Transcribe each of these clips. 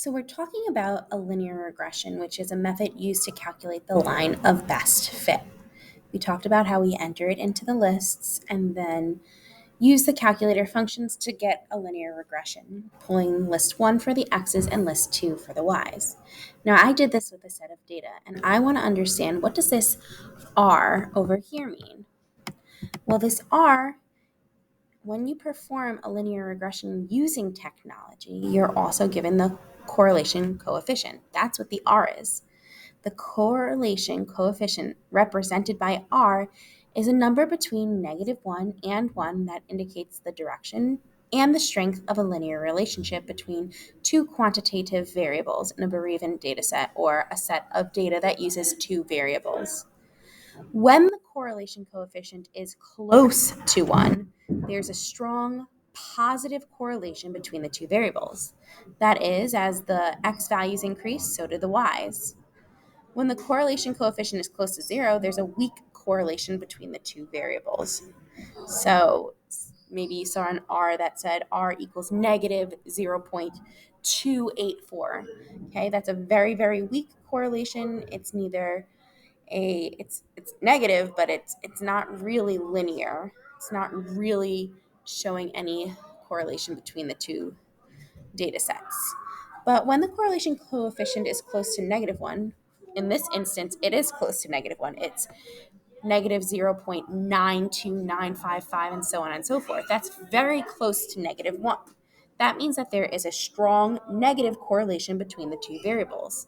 So, we're talking about a linear regression, which is a method used to calculate the line of best fit. We talked about how we enter it into the lists and then use the calculator functions to get a linear regression, pulling list 1 for the x's and list 2 for the y's. Now, I did this with a set of data, and I want to understand, what does this r over here mean? Well, this r, when you perform a linear regression using technology, you're also given the correlation coefficient. That's what the R is. The correlation coefficient represented by R is a number between -1 and 1 that indicates the direction and the strength of a linear relationship between two quantitative variables in a Bayesian dataset, or a set of data that uses two variables. When the correlation coefficient is close to 1, there's a strong positive correlation between the two variables. That is, as the x values increase, so do the y's. When the correlation coefficient is close to 0, there's a weak correlation between the two variables. So maybe you saw an R that said R equals negative 0.284. Okay, that's a very, very weak correlation. It's neither it's negative, but it's not really linear. It's not really showing any correlation between the two data sets. But when the correlation coefficient is close to -1, in this instance, it is close to -1. It's negative 0.92955, and so on and so forth. That's very close to -1. That means that there is a strong negative correlation between the two variables.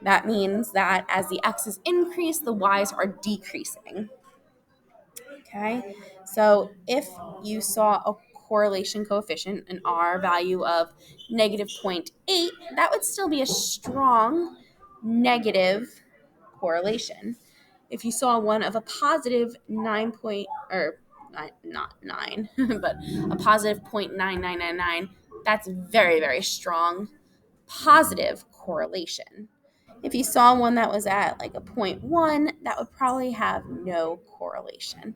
That means that as the x's increase, the y's are decreasing. Okay, so if you saw a correlation coefficient, an R value of -0.8, that would still be a strong negative correlation. If you saw one of a positive 9 point, or not 9, but a positive 0.9999, that's very, very strong positive correlation. If you saw one that was at like a 0.1, that would probably have no correlation.